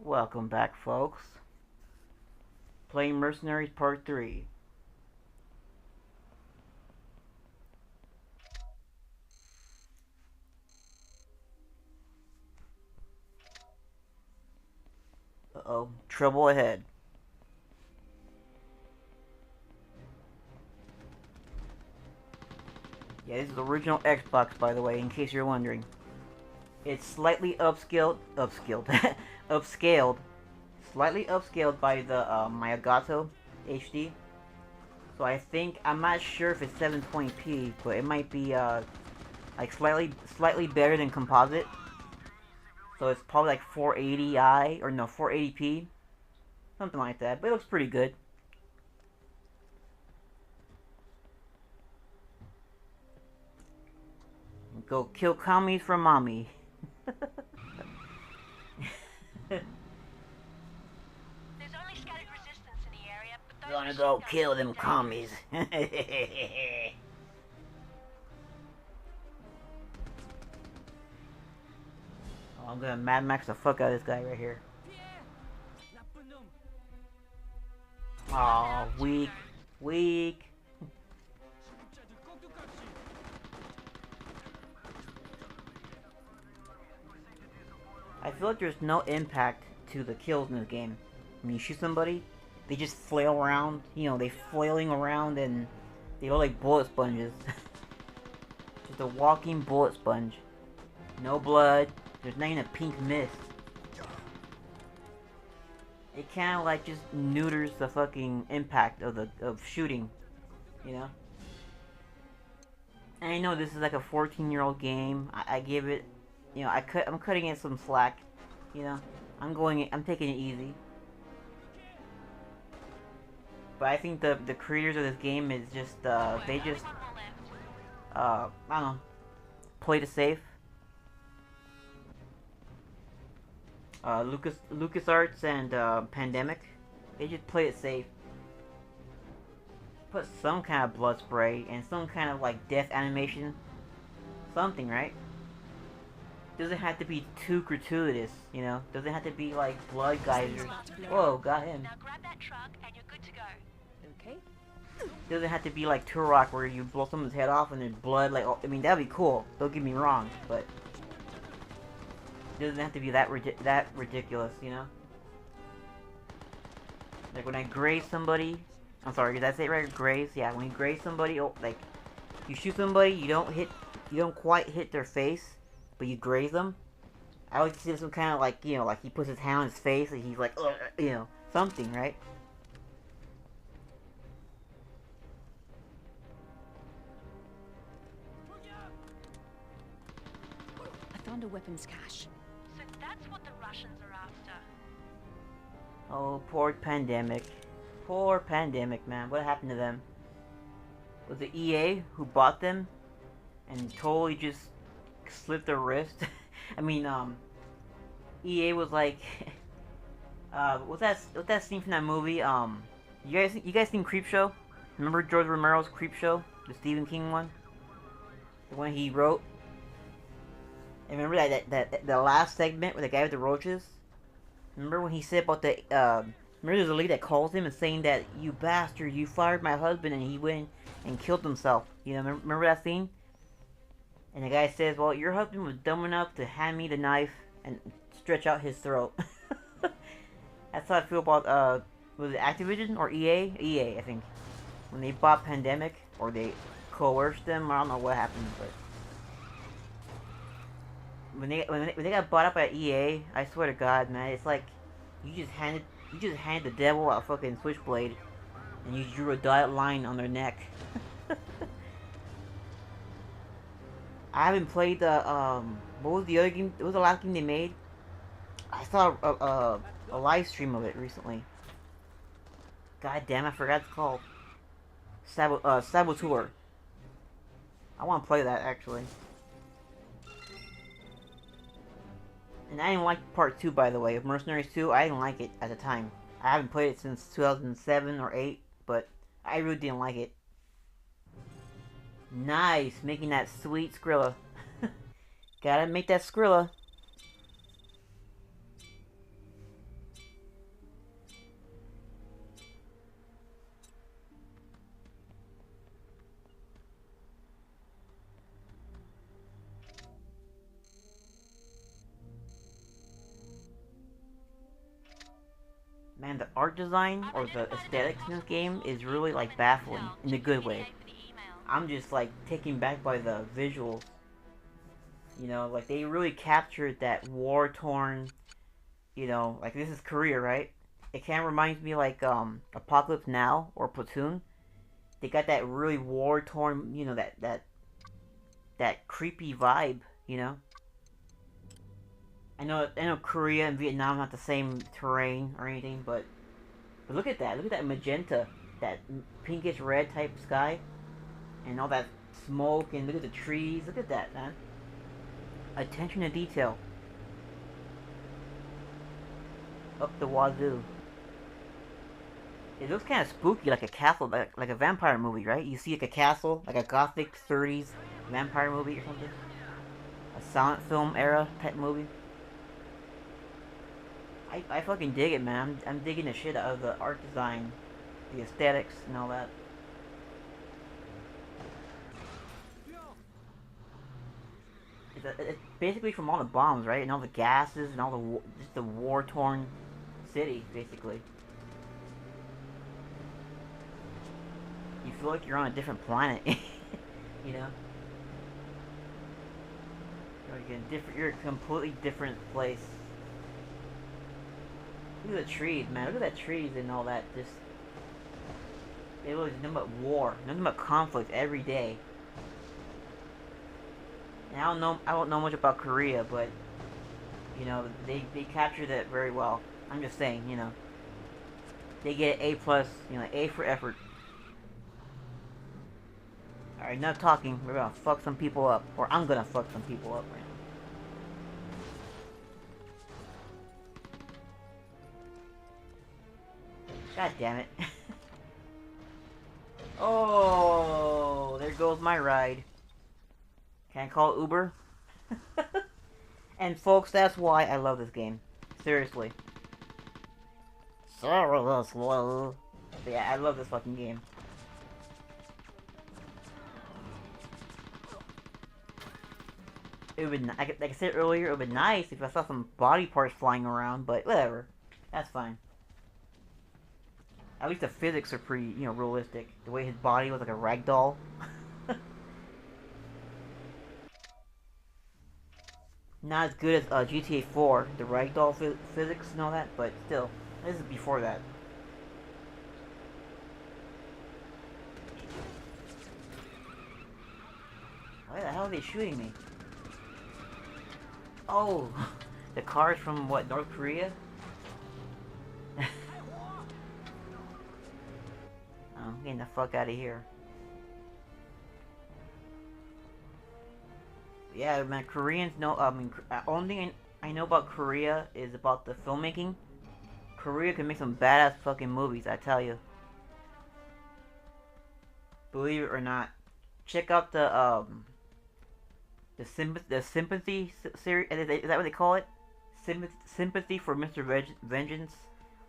Welcome back, folks. Playing Mercenaries Part 3. Uh-oh, trouble ahead. Yeah, this is the original Xbox, by the way, in case you're wondering. It's slightly upscaled, slightly upscaled by the my Elgato HD. So I think, I'm not sure if it's 720p, but it might be like slightly better than composite. So it's probably like 480i, or no, 480p, something like that. But it looks pretty good. Go kill commies for mommy. There's only scattered resistance in the area, but those Gonna machine go guns kill are them dangerous. commies. Oh, I'm gonna Mad Max the fuck out of this guy right here. Oh, weak. Weak. I feel like there's no impact to the kills in this game. When you shoot somebody, they just flail around. You know, they flailing around and they look like bullet sponges. Just a walking bullet sponge. No blood. There's not even a pink mist. It kind of like just neuters the fucking impact of shooting, you know. And I know this is like a 14-year-old game. I give it, you know, I'm cutting it some slack, you know. I'm taking it easy. But I think the creators of this game is just they just Only one more left. I don't know, played it safe. LucasArts and Pandemic, they just played it safe. Put some kind of blood spray and some kind of like death animation, something, right? Doesn't have to be too gratuitous, you know. Doesn't have to be like blood geysers. Whoa, got him. Now grab that truck and you're good to go. Okay. Doesn't have to be like Turok where you blow someone's head off and there's blood. Like, oh, I mean, that'd be cool. Don't get me wrong, but it doesn't have to be that ridiculous, you know. Like when I graze somebody, I'm sorry, did I say it right? Graze? Yeah, when you graze somebody, oh, like you shoot somebody, you don't quite hit their face, but you graze them. I like to see some kind of like, you know, like he puts his hand on his face and he's like, ugh, you know, something, right? I found a weapons cache. So that's what the Russians are after. Oh, poor Pandemic. Poor Pandemic, man. What happened to them? Was it EA who bought them and totally just slit their wrist? I mean, EA was like, what's that scene from that movie? You guys seen Creepshow? Remember George Romero's Creepshow, the Stephen King one, the one he wrote? And remember that the last segment with the guy with the roaches? Remember when he said about the remember there's a lady that calls him and saying that you bastard, you fired my husband, and he went and killed himself. You know, remember that scene? And the guy says, well, your husband was dumb enough to hand me the knife and stretch out his throat. That's how I feel about, was it Activision or EA? EA, I think. When they bought Pandemic, or they coerced them, I don't know what happened, but when they got bought up by EA, I swear to God, man, it's like you just handed the devil a fucking switchblade, and you drew a dotted line on their neck. I haven't played the what was the other game? What was the last game they made? I saw a live stream of it recently. God damn, I forgot it's called. Saboteur. I want to play that actually. And I didn't like part 2, by the way, of Mercenaries 2. I didn't like it at the time. I haven't played it since 2007 or 8, but I really didn't like it. Nice, making that sweet Skrilla. Gotta make that Skrilla. Man, the art design or the aesthetics in this game is really like baffling in a good way. I'm just like taken back by the visuals. You know, like they really captured that war-torn. You know, like this is Korea, right? It kind of reminds me like Apocalypse Now or Platoon. They got that really war-torn, you know, that creepy vibe. You know. I know Korea and Vietnam are not the same terrain or anything, but look at that. Look at that magenta, that pinkish red type sky, and all that smoke, and look at the trees. Look at that, man. Attention to detail. Up the wazoo. It looks kind of spooky, like a castle, like a vampire movie, right? You see like a castle, like a gothic 30s vampire movie or something. A silent film era type movie. I fucking dig it, man. I'm digging the shit out of the art design, the aesthetics, and all that. It's basically from all the bombs, right? And all the gases and all the just the war-torn city, basically. You feel like you're on a different planet, you know? You're a completely different place. Look at the trees, man. Look at that trees and all that. Just it was nothing but war, nothing but conflict every day. And I don't know much about Korea, but you know they captured it very well. I'm just saying, you know, they get A plus, you know, A for effort. All right, enough talking. We're gonna fuck some people up, or I'm gonna fuck some people up right now. God damn it. Oh, there goes my ride. Can I call Uber? And folks, that's why I love this game. Seriously. Seriously. Yeah, I love this fucking game. It would, like I said earlier, it would be nice if I saw some body parts flying around, but whatever. That's fine. At least the physics are pretty, you know, realistic. The way his body was like a rag doll. Not as good as GTA 4, the ragdoll physics and all that, but still, this is before that. Why the hell are they shooting me? Oh, the cars from what, North Korea? I'm getting the fuck out of here. Yeah, man, Koreans know, I mean, only thing I know about Korea is about the filmmaking. Korea can make some badass fucking movies, I tell you. Believe it or not. Check out the Sympathy series, is that what they call it? Sympathy for Mr. Vengeance,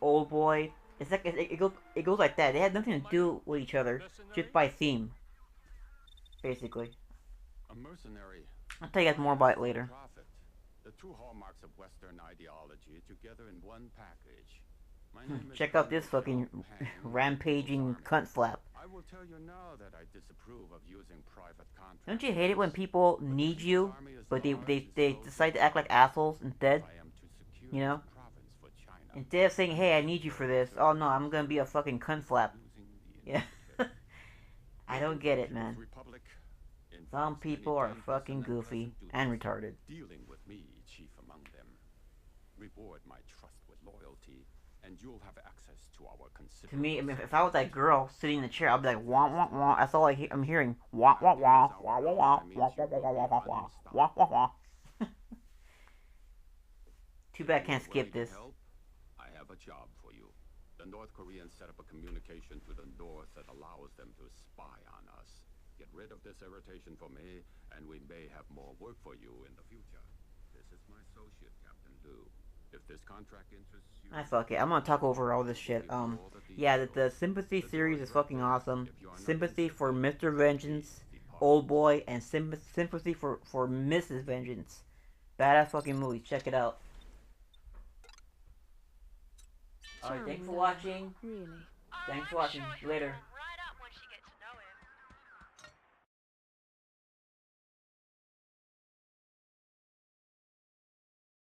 Old Boy. It's like, it goes like that. They had nothing to do with each other, just by theme. Basically. A mercenary. I'll tell you guys more about it later. The two hallmarks of Western ideology together in one package. My name is Check out this fucking rampaging cunt slap. I will tell you now that I disapprove of using private contracts. Don't you hate it when people need you, but they decide to act like assholes instead? You know? Instead of saying, hey, I need you for this, oh no, I'm gonna be a fucking cunt slap. Yeah. I don't get it, man. Some people are fucking goofy and retarded. Dealing with me, chief among them. Reward my trust with loyalty, and you'll have access to our considerable. To me, I mean, if I was that girl sitting in the chair, I'd be like, wah wah wah. That's all I'm hearing. Wah wah wah, wah wah wah, wah wah wah wah wah wah, wah wah wah. Too bad I can't skip this. I have a job for you. The North Koreans set up a communication to the north that allows them to spy on us. Get rid of this irritation for me, and we may have more work for you in the future. This is my associate, Captain Liu. If this contract interests you... Fuck it. I'm gonna talk over all this shit. Yeah, the Sympathy series is fucking awesome. Sympathy for Mr. Vengeance, Old Boy, and Sympathy for Mrs. Vengeance. Badass fucking movie. Check it out. Alright, thanks for Charming, watching. Really. Oh, Thanks for I'm watching. sure he'll Later. do